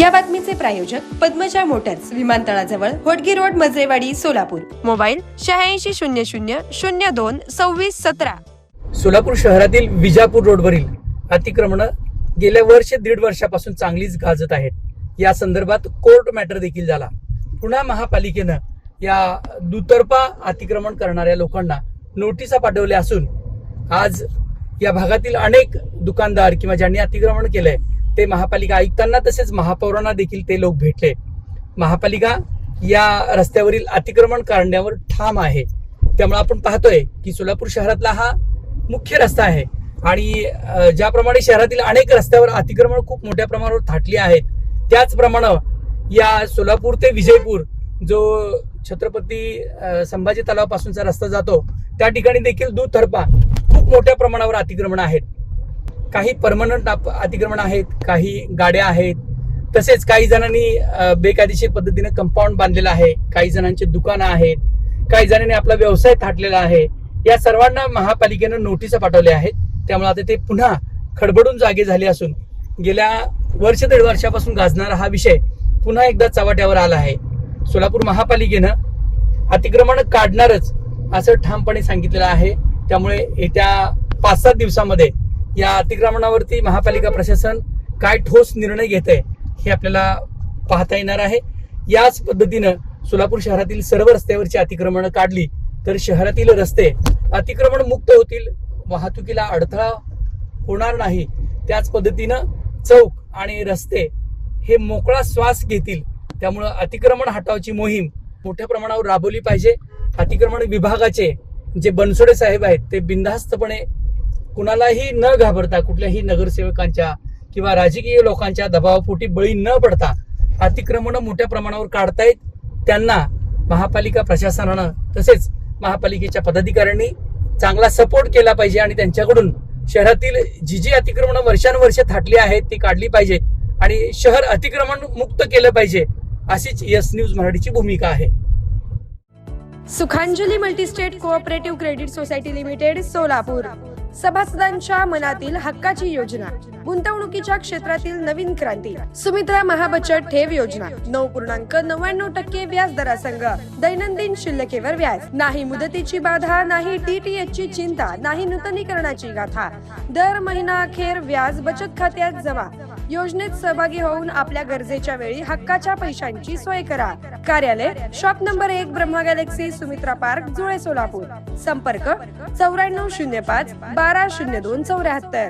या बातमीचे प्रायोजक पद्मजा मोटर्स, विमानतळाजवळ, होटगी रोड, मजरेवाडी, सोलापूर. मोबाईल 8600022617. सोलापूर शहरातील विजापूर रोडवरील अतिक्रमण गेल्या दीड वर्षापासून चांगलीच गाजत आहेत. या संदर्भात कोर्ट मॅटर देखील झाला. पुन्हा महापालिकेनं या दुतर्फा अतिक्रमण करणाऱ्या लोकांना नोटिसा पाठवल्या असून आज या भागातील अनेक दुकानदार किंवा ज्यांनी अतिक्रमण केलंय ते महापालिका आयुक्तांना तसेच महापौरांना देखील ते लोक भेटले. महापालिका या रस्त्यावरील अतिक्रमण काढण्यावर ठाम आहे. त्यामुळे आपण पाहतोय की सोलापूर शहरातला हा मुख्य रस्ता आहे आणि ज्याप्रमाणे शहरातील अनेक रस्त्यावर अतिक्रमण खूप मोठ्या प्रमाणावर थाटली आहेत, त्याचप्रमाणे या सोलापूर ते विजयपूर जो छत्रपती संभाजी तलावापासूनचा रस्ता जातो त्या ठिकाणी देखील दुतर्फा खूप मोठ्या प्रमाणावर अतिक्रमण आहेत. काही परमनंट अतिक्रमण आहेत, काही गाड्या आहेत, तसेच काही जणांनी बेकायदेशीर पद्धतीने कंपाऊंड बांधलेलं आहे, काही जणांचे दुकानं आहेत, काही जणांनी आपला व्यवसाय थाटलेला आहे. या सर्वांना महापालिकेनं नोटिसा पाठवल्या आहेत. त्यामुळे आता ते पुन्हा खडबडून जागे झाले असून गेल्या दीड वर्षापासून गाजणारा हा विषय पुन्हा एकदा चव्हाट्यावर आला आहे. सोलापूर महापालिकेनं अतिक्रमण काढणारच असं ठामपणे सांगितलेलं आहे. त्यामुळे येत्या 5-7 दिवसामध्ये या अतिक्रमणावरती महापालिका प्रशासन काय ठोस निर्णय घेते हे आपल्याला पाहता येणार आहे. याच पद्धतीनं सोलापूर शहरातील सर्व रस्त्यावरची अतिक्रमण काढली तर शहरातील रस्ते अतिक्रमण मुक्त होतील, वाहतुकीला अडथळा होणार नाही. त्याच पद्धतीनं चौक आणि रस्ते हे मोकळा श्वास घेतील. त्यामुळं अतिक्रमण हटावची मोहीम मोठ्या प्रमाणावर राबवली पाहिजे. अतिक्रमण विभागाचे जे बनसोडे साहेब आहेत ते बिनधास्तपणे कुणालाही न घाबरता, कुठल्याही नगरसेवकांच्या किंवा राजकीय लोकांच्या दबावापोटी बळी न पडता अतिक्रमण मोठ्या प्रमाणावर काढतायत. त्यांना महापालिका प्रशासनानं तसेच महापालिकेच्या पदाधिकाऱ्यांनी चांगला सपोर्ट केला पाहिजे आणि त्यांच्याकडून शहरातील जी अतिक्रमण वर्षानुवर्ष थाटली आहेत ती काढली पाहिजेत आणि शहर अतिक्रमण मुक्त केलं पाहिजे, अशीच यस न्यूज मराठीची भूमिका आहे. Sukhanjali multistate cooperative credit society limited, Solapur. सभासदांच्या मनातील हक्काची योजना, गुंतवणुकीच्या क्षेत्रातील नवीन क्रांती. सुमित्रा महाबचत ठेव योजना 9.99% व्याज दरासंग दैनंदिन शिल्लकेवर व्याज नाही. मुदतीची बाधा नाही, DTH ची चिंता नाही, नूतनीकरणाची गाथा. दर महिना अखेर व्याज बचत खात्यात जमा. योजनेत सहभागी होऊन आपल्या गरजेच्या वेळी हक्काच्या पैशांची सोय करा. कार्यालय shop number 1, Brahma Galaxy, Sumitra park, जुळे, सोलापूर. संपर्क 9405 120274.